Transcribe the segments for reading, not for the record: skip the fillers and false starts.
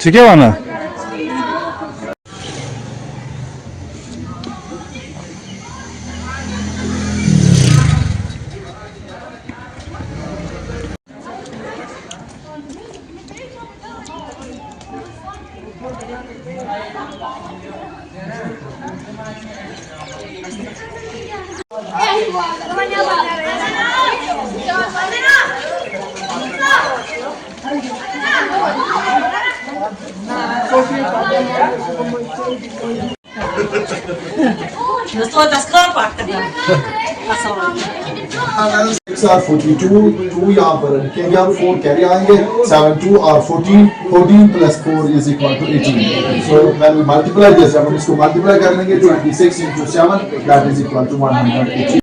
ठीक है वाना are 42, 2 यहाँ पर रखेंगे हम 4 कैरी आएंगे 7 2 are 14 14 plus 4 is equal to 18 so when we multiply this हम इसको multiply कर लेंगे 26 into 7 that is equal to 180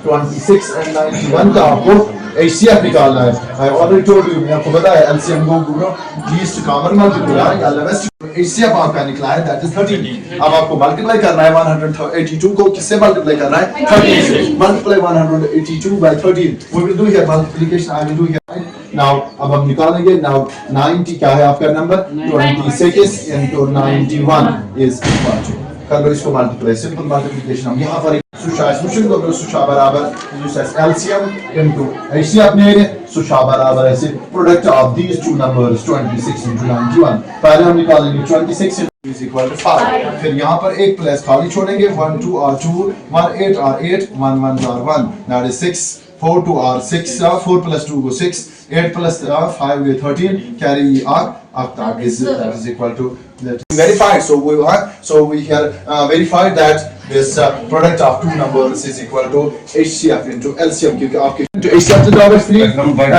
26 and 91 का आपको HCF निकालना है I already told you मैंने आपको बताया LCM को least common multiplier या lowest HCF आपका निकला है that is 13 अब आपको multiply करना है 182 को किससे multiply करना है 13 से multiply 182 by 13 we will do here multiplication I will do here now अब हम निकालेंगे now 90 क्या है आपका number 26 into 91 is equal to कर लो इसको multiply simple multiplication हम यहाँ पर सुशा सुशिन को सुशा बराबर use as LCM into HCF ने सुशा बराबर ऐसे product of these two numbers 26 into 91 पहले हम निकालेंगे 26 is equal to 5 फिर यहाँ पर एक प्लस खाली छोड़ेंगे 1 2 और 2 1 8 और 8 1 1 और 1 that is 6 4 2 or 6 4 plus 2 go 6 8 plus 5 is 13 carry arc is that is equal to that verified so we have verified that this product of two numbers is equal to HCF into LCM क्योंकि आपके into HCF to the power 3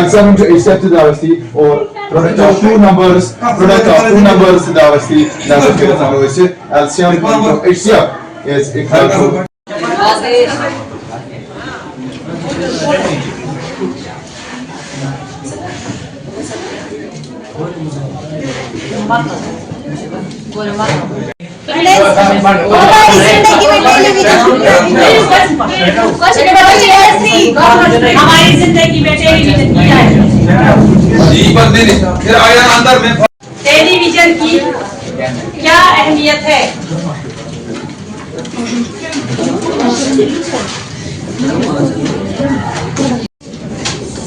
LCM into HCF to the power 3 और product of two numbers to the power 3 that's okay now is LCM into HCF is equal to हमारी जिंदगी में television की television की क्या अहमियत है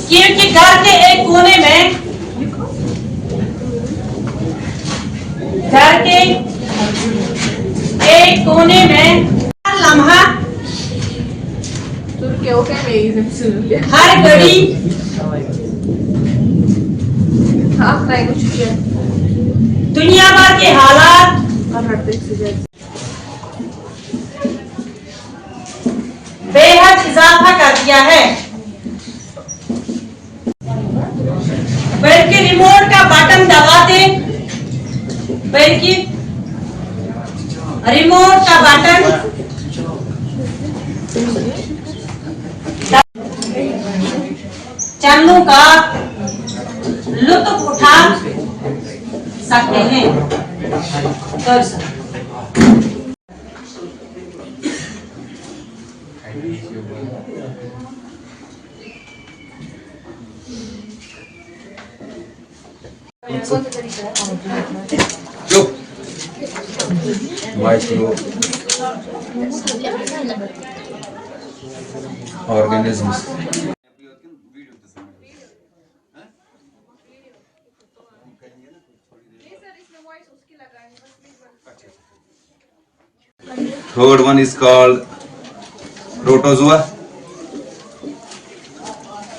क्योंकि घर के एक कोने में लम्हा हर घड़ी दुनिया भर के हालात बेहद इजाफा कर दिया है बल्कि रिमोट का बटन दबाते बल्कि रिमोट का बटन चैनलों का लुत्फ उठा सकते हैं micro organisms third one is called protozoa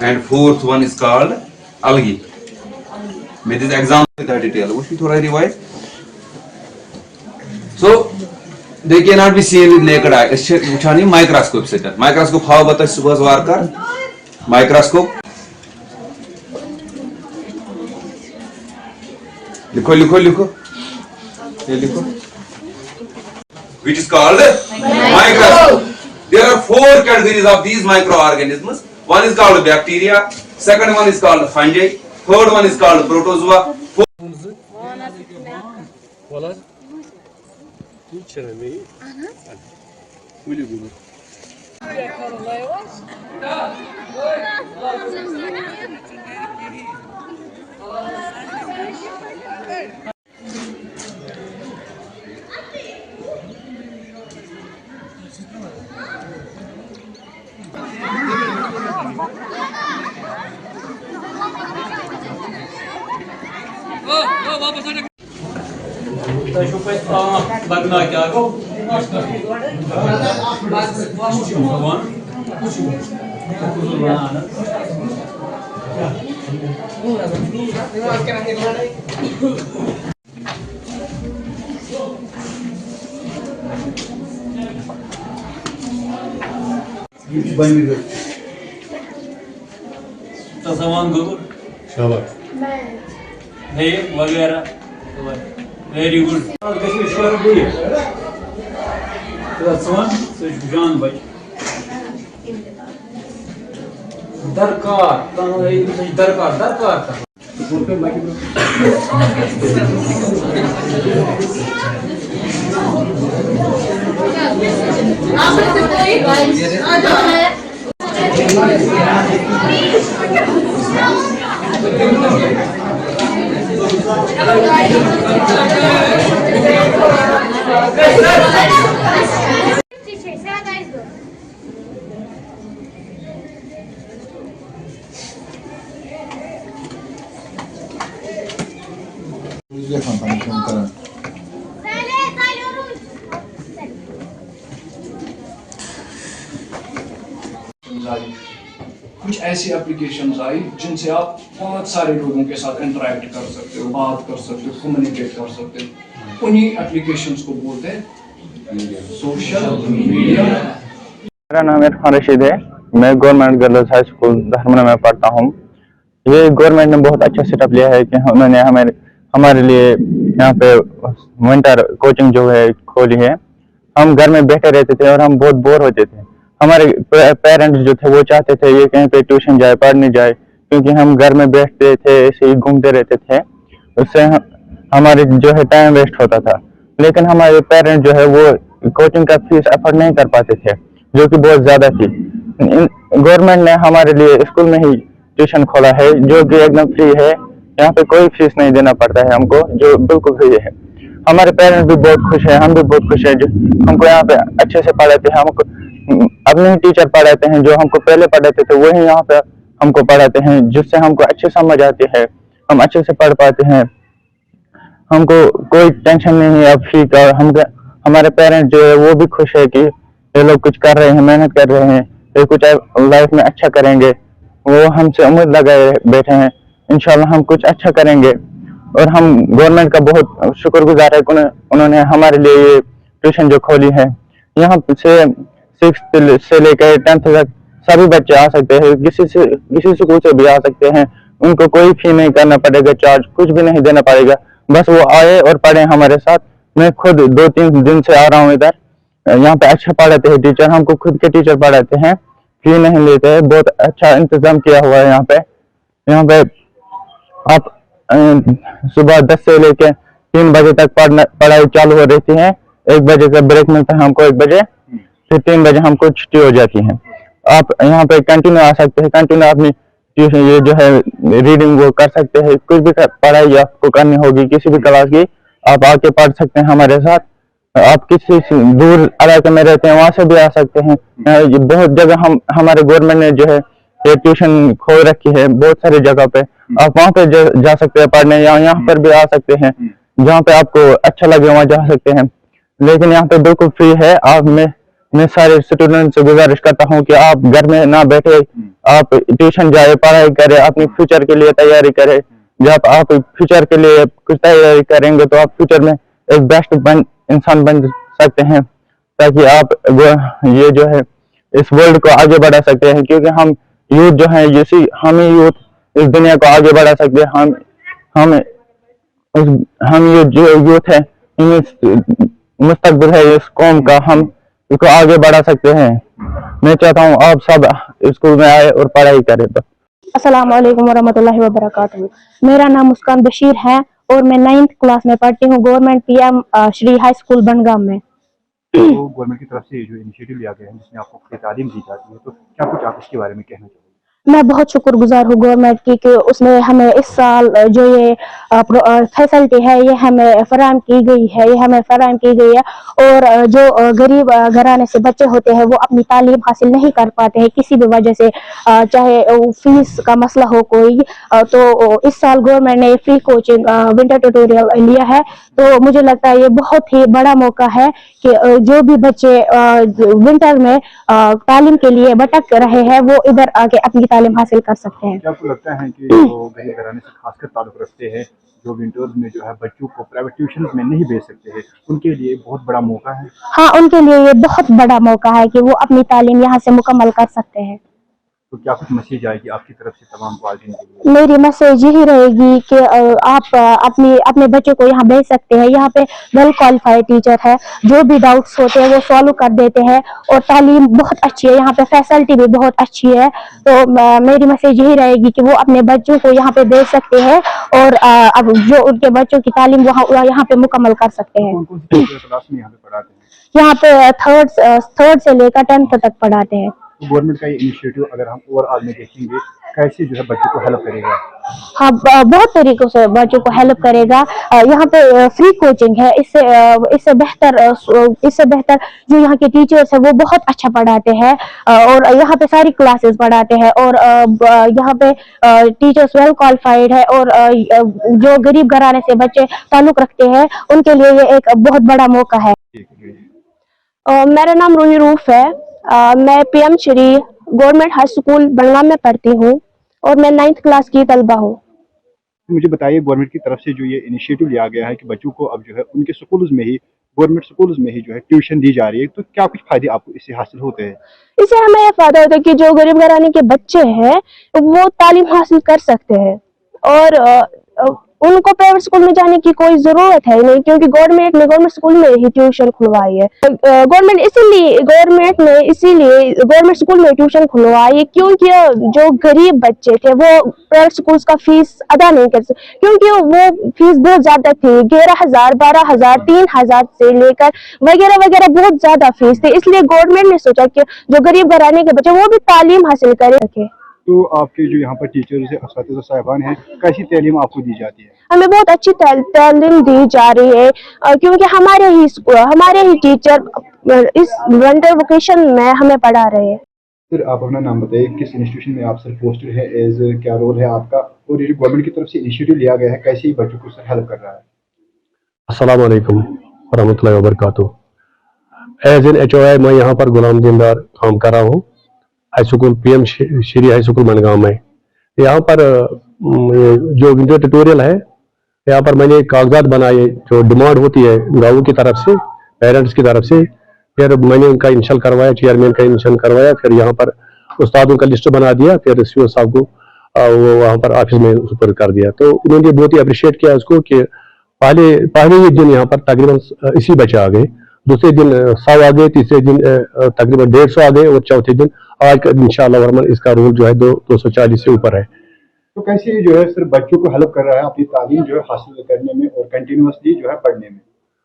and fourth one is called algae. With this example that detail, would you throw a revise? So they cannot be seen with naked eye. It's wuchani microscope se. Microscope how bata subas war kar. Microscope. Likho likho likho. Ye likho. Which is called microscope. There are 4 categories of these microorganisms. One is called bacteria, second one is called fungi, third one is called protozoa. वगैरह very good जान बच दरकार दरकार दरकार कुछ ऐसी applications आई जिनसे आप बहुत सारे लोगों के साथ इंटरेक्ट कर सकते हो, बात कर सकते हो, कम्युनिकेट कर सकते हो। उन्हीं एप्लीकेशंस को बोलते हैं सोशल मीडिया। मेरा नाम इरफान रशीद है। मैं government girls high school Dharmana में पढ़ता हूँ। ये गवर्नमेंट ने बहुत अच्छा सेटअप लिया है कि उन्होंने हमारे लिए यहाँ पे विंटर कोचिंग जो है खोली है। हम घर में बैठे रहते थे और हम बहुत बोर होते थे। हमारे पेरेंट्स जो थे वो चाहते थे ये कहीं पे ट्यूशन जाए, पढ़ने जाए, क्योंकि हम घर में बैठते थे, ऐसे ही घूमते रहते थे। उससे हमारे जो है टाइम वेस्ट होता था। लेकिन हमारे पेरेंट्स जो है वो कोचिंग का फीस अफोर्ड नहीं कर पाते थे, जो कि बहुत ज़्यादा थी। गवर्नमेंट ने हमारे लिए स्कूल में ही ट्यूशन खोला है, जो कि एकदम फ्री है। यहाँ पे कोई फीस नहीं देना पड़ता है हमको, जो बिल्कुल फ्री है। हमारे पेरेंट्स भी बहुत खुश हैं, हम भी बहुत खुश हैं। जो हमको यहाँ पे अच्छे से पढ़ाते हैं, हमको अपने ही टीचर पढ़ाते हैं, जो हमको पहले पढ़ाते थे वही यहाँ पे हमको पढ़ाते हैं, जिससे हमको अच्छे समझ आती है, हम अच्छे से पढ़ पाते हैं। हमको कोई टेंशन नहीं है अब फी का। हमारे पेरेंट्स जो है वो भी खुश है कि ये लोग कुछ कर रहे हैं, मेहनत कर रहे हैं, ये कुछ लाइफ में अच्छा करेंगे। वो हमसे उम्मीद लगाए बैठे हैं, इंशाल्लाह हम कुछ अच्छा करेंगे। और हम गवर्नमेंट का बहुत शुक्रगुजार है कि उन्होंने हमारे लिए ये ट्यूशन जो खोली है। यहाँ से 6th से लेकर 10th तक सभी बच्चे आ सकते हैं, किसी स्कूल से भी आ सकते हैं। उनको कोई फी नहीं करना पड़ेगा, चार्ज कुछ भी नहीं देना पड़ेगा, बस वो आए और पढ़े हमारे साथ। मैं खुद 2-3 दिन से आ रहा हूँ इधर। यहाँ पे अच्छा पढ़ाते हैं टीचर, हमको खुद के टीचर पढ़ाते हैं, फी नहीं लेते हैं। बहुत अच्छा इंतजाम किया हुआ है यहाँ पे आप सुबह 10 से लेके 3 बजे तक पढ़ाई चालू हो रहती है। 1 बजे का ब्रेक मिलता है हमको, 1 बजे, फिर 3 बजे हमको छुट्टी हो जाती है। आप यहाँ पे कंटिन्यू आ सकते हैं, कंटिन्यू अपनी ट्यूशन ये जो है रीडिंग वो कर सकते हैं। कुछ भी पढ़ाई आपको करनी होगी किसी भी क्लास की, आप आके पढ़ सकते हैं हमारे साथ। आप किसी दूर इलाके में रहते हैं वहां से भी आ सकते हैं। ये बहुत जगह हमारे गवर्नमेंट ने जो है ये ट्यूशन खोल रखी है बहुत सारी जगह पे। आप वहाँ पे जा सकते हैं पढ़ने, या यहाँ पर भी आ सकते हैं, जहाँ पे आपको अच्छा लगे वहाँ जा सकते हैं। लेकिन यहाँ पे बिल्कुल फ्री है। आप मैं सारे स्टूडेंट से गुजारिश करता हूँ कि आप घर में ना बैठे, आप ट्यूशन जाए, पढ़ाई करें, अपने फ्यूचर के लिए तैयारी करें। जब आप फ्यूचर के लिए कुछ तैयारी करेंगे तो आप फ्यूचर में एक बेस्ट इंसान बन सकते हैं, ताकि आप ये जो है इस वर्ल्ड को आगे बढ़ा सकते हैं, क्योंकि हम यूथ जो है हम ही यूथ इस दुनिया को आगे बढ़ा सकते हैं। हम ये जो यूथ है मुस्तकबिल है इस कौम का, हम इसको आगे बढ़ा सकते हैं। मैं चाहता हूँ आप सब स्कूल में आए और पढ़ाई करें। अस्सलाम वालेकुम वरहमतुल्लाहि वबरकातुहू। मेरा नाम मुस्कान बशीर है और मैं 9th क्लास में पढ़ती हूँ government PM Shri high school Bangam में। तो गवर्नमेंट की तरफ से जो इनिशिएटिव लिया गया है जिसमें आपको फ्री तालीम दी जाती है, तो क्या कुछ आप इसके बारे में कहना चाहोगे? मैं बहुत शुक्रगुजार हूँ गवर्नमेंट की कि उसने हमें इस साल जो ये फैसिलिटी है ये हमें फराहम की गई है, और जो गरीब घराने से बच्चे होते हैं वो अपनी तालीम हासिल नहीं कर पाते हैं किसी भी वजह से, चाहे फीस का मसला हो कोई, तो इस साल गवर्नमेंट ने फ्री कोचिंग विंटर ट्यूटोरियल लिया है। तो मुझे लगता है ये बहुत ही बड़ा मौका है कि जो भी बच्चे विंटर में तालीम के लिए भटक रहे हैं वो इधर आके अपनी तालीम हासिल कर सकते हैं। क्या आपको लगता है कि जो गरीब घराने से खासकर ताल्लुक रखते हैं, जो विंटर्स में जो है बच्चों को प्राइवेट ट्यूशन में नहीं भेज सकते हैं, उनके लिए बहुत बड़ा मौका है? हाँ, उनके लिए ये बहुत बड़ा मौका है कि वो अपनी तालीम यहाँ से मुकम्मल कर सकते हैं। तो क्या कुछ मैसेज आएगी आपकी तरफ से तमाम वालिदैन के लिए? मेरी मैसेज यही रहेगी कि आप अपने बच्चों को यहाँ भेज सकते हैं। यहाँ पे वेल क्वालिफाइड टीचर है, जो भी डाउट्स होते हैं वो सॉल्व कर देते हैं, और तालीम बहुत अच्छी है, यहाँ पे फैसिलिटी भी बहुत अच्छी है। तो मेरी मैसेज यही रहेगी कि वो अपने बच्चों को यहाँ पे भेज सकते हैं और अब जो उनके बच्चों की तालीम यहाँ पे मुकम्मल कर सकते हैं। कौन सी क्लास में यहाँ पे पढ़ाते हैं? यहाँ पे थर्ड से लेकर 10th तक पढ़ाते हैं। तो गवर्नमेंट का ये इनिशिएटिव अगर हम ओवरऑल में देखेंगे कैसे जो है बच्चों को हेल्प करेगा? हाँ, बहुत तरीकों से बच्चों को हेल्प करेगा। यहाँ पे फ्री कोचिंग है, इससे बेहतर जो यहाँ के टीचर्स है वो बहुत अच्छा पढ़ाते हैं, और यहाँ पे सारी क्लासेस पढ़ाते हैं, और यहाँ पे टीचर्स वेल क्वालिफाइड है, और जो गरीब घराने से बच्चे ताल्लुक रखते हैं उनके लिए ये एक बहुत बड़ा मौका है। मेरा नाम रूही रूफ है। मैं PM Shri government high school Bangam में पढ़ती हूँ और मैं 9th क्लास की तलबा हूँ। मुझे बताइए गवर्नमेंट की तरफ से जो ये इनिशिएटिव लिया गया है कि बच्चों को अब जो है उनके स्कूल्स में ही गवर्नमेंट स्कूल्स में ही जो है ट्यूशन दी जा रही है, तो क्या कुछ फायदे आपको इससे हासिल होते हैं? इससे हमें यह फायदा होता है कि जो गरीब घराने के बच्चे हैं वो तालीम हासिल कर सकते हैं, और उनको प्राइवेट स्कूल में जाने की कोई जरूरत है नहीं, क्योंकि गवर्नमेंट स्कूल में ही ट्यूशन खुलवाई है। गवर्नमेंट स्कूल में ट्यूशन खुलवाई क्योंकि जो गरीब बच्चे थे वो प्राइवेट स्कूल्स का फीस अदा नहीं कर सकते, क्योंकि वो फीस बहुत ज्यादा थी, 11,000, 12,000, 3,000 से लेकर वगैरह वगैरह बहुत ज्यादा फीस थी। इसलिए गवर्नमेंट ने सोचा कि जो गरीब घराने के बच्चे वो भी तालीम हासिल कर सके। तो आपके जो यहाँ पर टीचर्स असातिज़ा साहिबान हैं, कैसी तालीम आपको दी जाती है? हमें बहुत अच्छी तालीम दी जा रही है, क्योंकि हमारे ही टीचर इस विंटर वेकेशन में हमें पढ़ा रहे हैं। सर आप अपना नाम बताइए, किस इंस्टीट्यूशन में आप सर पोस्टेड है, एज क्या रोल है आपका, और ये जो गवर्नमेंट की तरफ से इनिशिएटिव लिया गया है कैसे ही बच्चों को सर हेल्प कर रहा है? अस्सलाम वालेकुम रहमतुल्लाहि व बरकातुहू। एज एन HOI मैं यहाँ पर गुलाम दीनदार काम कर रहा हूँ high school PM Shri high school Bangam में। यहाँ पर जो विंटर ट्यूटोरियल है, यहाँ पर मैंने कागजात बनाए, जो डिमांड होती है गाँव की तरफ से, पेरेंट्स की तरफ से, फिर मैंने उनका इनिशियल करवाया, चेयरमैन का इनिशियल करवाया, फिर यहाँ पर उस्तादों का लिस्ट बना दिया, फिर CO साहब को वो वहाँ पर ऑफिस में सुपर कर दिया। तो उन्होंने बहुत ही अप्रिशिएट किया उसको कि पहले ही दिन यहाँ पर तकरीबन इसी बच्चे आ गए, दूसरे दिन 100 आ गए, तीसरे दिन तकरीबन 150 आ गए, और चौथे दिन आज इंशाअल्लाह रहमान इसका रोल जो है 240 से ऊपर है। तो कैसे जो है सर बच्चों को हेल्प कर रहा है अपनी तालीम जो है हासिल करने में और कंटिन्यूअसली जो है पढ़ने में?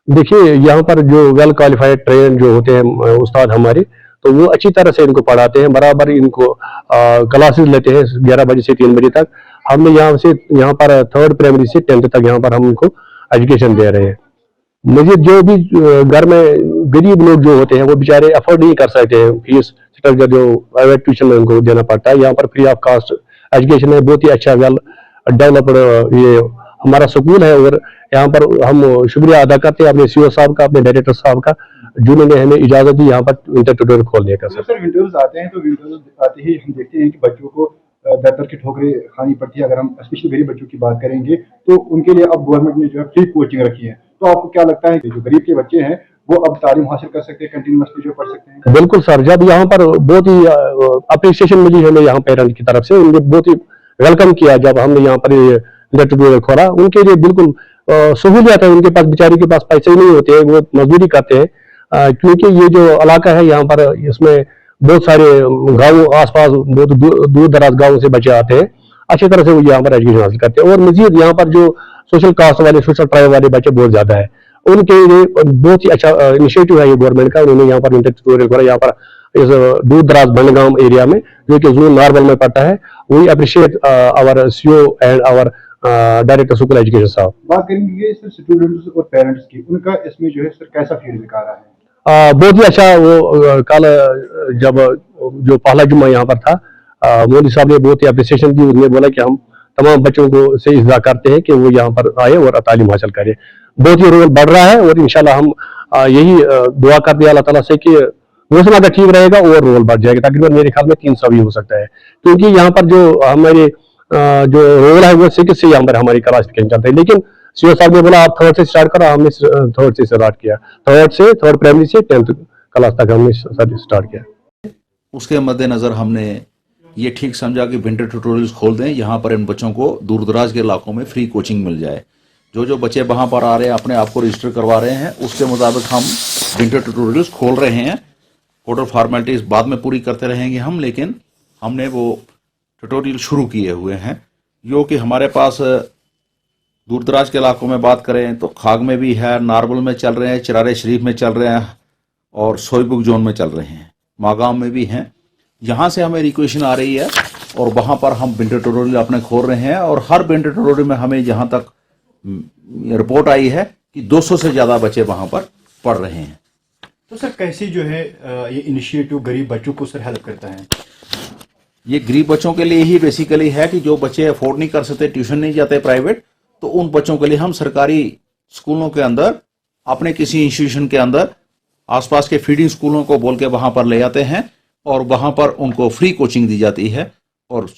देखिए यहाँ पर जो वेल क्वालिफाइड ट्रेन जो होते हैं उस्ताद हमारे, तो वो अच्छी तरह से इनको पढ़ाते हैं, बराबर इनको क्लासेस लेते हैं 11 बजे से 3 बजे तक। हमने यहाँ पर 3rd प्राइमरी से 10th तक यहाँ पर हम उनको एजुकेशन दे रहे हैं। मुझे जो भी घर में गरीब लोग जो होते हैं वो बेचारे अफोर्ड नहीं कर सकते हैं, फीस स्ट्रक्चर जो प्राइवेट ट्यूशन में उनको देना पड़ता है, यहाँ पर फ्री ऑफ कास्ट एजुकेशन है, बहुत ही अच्छा वेल डेवलप्ड ये हमारा स्कूल है। और यहाँ पर हम शुक्रिया अदा करते हैं अपने CO साहब का, अपने डायरेक्टर साहब का, जिन्होंने हमें इजाजत दी यहाँ पर विंटर ट्यूटोरियल खोलने का। सर विंटर्स आते हैं तो विंटर्स आते ही हम देखते हैं कि बच्चों को दर की ठोकरें खानी पड़ती है। अगर हम स्पेशली गरीब बच्चों की बात करेंगे तो उनके लिए अब गवर्नमेंट ने जो है फ्री कोचिंग रखी है, तो आपको क्या लगता है कि जो गरीब के बच्चे हैं वो अब तालीम हासिल कर सकते हैं, कंटिन्यूसली जो पढ़ सकते हैं? बिल्कुल सर, जब यहाँ पर बहुत ही अप्रिसिएशन मिली हमें यहाँ पेरेंट की तरफ से, उन्होंने बहुत ही वेलकम किया जब हमने यहाँ पर ट्यूटोरियल खोला। उनके लिए बिल्कुल सहूलियत है, उनके पास बेचारे के पास पैसे ही नहीं होते हैं, वो मजदूरी करते हैं, क्योंकि ये जो इलाका है यहाँ पर इसमें बहुत सारे गाँव आसपास बहुत दूर दराज गाँव से बच्चे आते हैं, अच्छी तरह से वो यहाँ पर एजुकेशन हासिल करते हैं। और मजीद यहाँ पर जो सोशल कास्ट वाले, सोशल ट्राइब वाले बच्चे बहुत ज्यादा है, उनके लिए बहुत ही अच्छा इनिशिएटिव है ये गवर्नमेंट का। उन्होंने यहाँ पर इंटर ट्यूटोरियल खोला, यहाँ पर इस दूर दराज बंडगांव एरिया में जो कि जोन नारवल में पड़ता है। We appreciate our CO and our director school education साहब। बात करेंगे सर स्टूडेंट्स और पेरेंट्स की, उनका इसमें जो है सर कैसा फीडबैक आ रहा है? बहुत ही अच्छा। वो कल जब जो पहला जुम्मा यहाँ पर था, मोदी साहब ने बहुत ही अप्रिसिएशन दी। उन्होंने बोला कि हम तमाम बच्चों को से इज़्ज़ा करते हैं कि वो यहाँ पर आए और तालीम हासिल करें। बहुत ही रोल बढ़ रहा है और इंशाल्लाह हम यही दुआ करते हैं अल्लाह ताला से कि मौसम अगर ठीक रहेगा और रोल बढ़ जाएगा। तकरीबन मेरे ख्याल में 300 भी हो सकता है, क्योंकि यहाँ पर जो हमारे जो रोल है वो 6 से यहाँ पर हमारी क्लास चलते हैं। लेकिन सीओ साहब ने बोला आप 3rd से स्टार्ट करो, हमने 3rd से स्टार्ट किया। 3rd प्राइमरी से 10th क्लास तक हमने स्टार्ट किया। उसके मद्देनजर हमने ये ठीक समझा कि विंटर ट्यूटोरियल्स खोल दें, यहाँ पर इन बच्चों को दूर दराज के इलाकों में फ्री कोचिंग मिल जाए। जो बच्चे वहाँ पर आ रहे हैं अपने आप को रजिस्टर करवा रहे हैं, उसके मुताबिक हम विंटर ट्यूटोरियल्स खोल रहे हैं। टोटल फॉर्मेलिटीज बाद में पूरी करते रहेंगे हम, लेकिन हमने वो ट्यूटोरियल शुरू किए हुए हैं। जो कि हमारे पास दूर दराज के इलाकों में बात करें तो खाग में भी है, नारवल में चल रहे हैं, चिरारे शरीफ में चल रहे हैं और सोईबुक जोन में चल रहे हैं, मागाम में भी हैं। यहाँ से हमें रिक्वेशन आ रही है और वहाँ पर हम विंटर ट्यूटोरियल अपने खोल रहे हैं। और हर विंटर ट्यूटोरियल में हमें जहाँ तक रिपोर्ट आई है कि 200 से ज़्यादा बच्चे वहाँ पर पढ़ रहे हैं। तो सर कैसे जो है ये इनिशिएटिव गरीब बच्चों को सर हेल्प करता है? ये गरीब बच्चों के लिए ही बेसिकली है कि जो बच्चे अफोर्ड नहीं कर सकते, ट्यूशन नहीं जाते प्राइवेट, तो उन बच्चों के लिए हम सरकारी स्कूलों के अंदर अपने किसी इंस्टीट्यूशन के अंदर आसपास के फीडिंग स्कूलों को बोल के वहाँ पर ले जाते हैं और वहाँ पर उनको फ्री कोचिंग दी जाती है और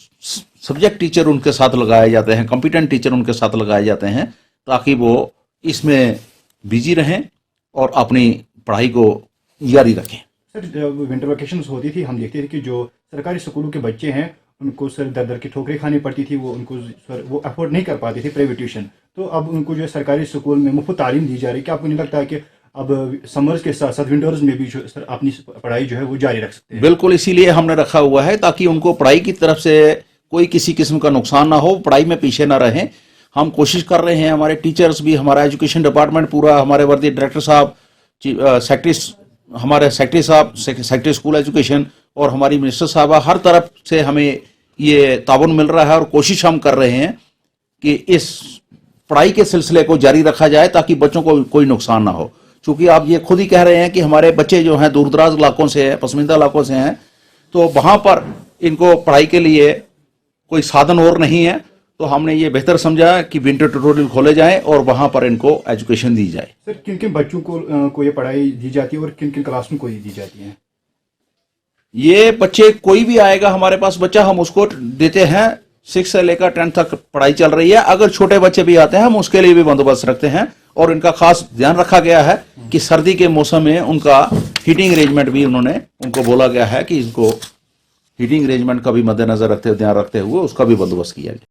सब्जेक्ट टीचर उनके साथ लगाए जाते हैं, कॉम्पिटेंट टीचर उनके साथ लगाए जाते हैं, ताकि वो इसमें बिजी रहें और अपनी पढ़ाई को जारी रखें। सर जब विंटर वेकेशन होती थी हम देखते थे कि जो सरकारी स्कूलों के बच्चे हैं उनको सर दर दर की ठोकरें खानी पड़ती थी, वो उनको सर वो अफोर्ड नहीं कर पाते थे प्राइवेट ट्यूशन। तो अब उनको जो है सरकारी स्कूल में मुफ्त तालीम दी जा रही है। क्या आपको नहीं लगता है कि अब समर्स के साथ साथ विंटर्स में भी जो सर अपनी पढ़ाई जो है वो जारी रख सकते हैं? बिल्कुल, इसीलिए हमने रखा हुआ है ताकि उनको पढ़ाई की तरफ से कोई किसी किस्म का नुकसान ना हो, पढ़ाई में पीछे ना रहें। हम कोशिश कर रहे हैं, हमारे टीचर्स भी, हमारा एजुकेशन डिपार्टमेंट पूरा, हमारे वर्दी डायरेक्टर साहब, हमारे सेक्रेटरी साहब, सेक्रेटरी स्कूल एजुकेशन और हमारी मिनिस्टर साहबा, हर तरफ से हमें ये ताउन मिल रहा है और कोशिश हम कर रहे हैं कि इस पढ़ाई के सिलसिले को जारी रखा जाए ताकि बच्चों को कोई नुकसान ना हो। चूंकि आप ये खुद ही कह रहे हैं कि हमारे बच्चे जो हैं दूर दराज इलाकों से हैं, पसमानदा इलाकों से हैं, तो वहाँ पर इनको पढ़ाई के लिए कोई साधन और नहीं है, तो हमने ये बेहतर समझा कि विंटर ट्यूटोरियल खोले जाएं और वहाँ पर इनको एजुकेशन दी जाए। सर किन किन बच्चों को ये पढ़ाई दी जाती है और किन किन क्लास में को दी जाती है? ये बच्चे कोई भी आएगा हमारे पास बच्चा, हम उसको देते हैं। 6 से लेकर 10 तक पढ़ाई चल रही है। अगर छोटे बच्चे भी आते हैं हम उसके लिए भी बंदोबस्त रखते हैं और इनका खास ध्यान रखा गया है कि सर्दी के मौसम में उनका हीटिंग अरेंजमेंट भी उनको बोला गया है कि इनको हीटिंग अरेंजमेंट का भी मद्देनजर रखते ध्यान रखते हुए उसका भी बंदोबस्त किया गया।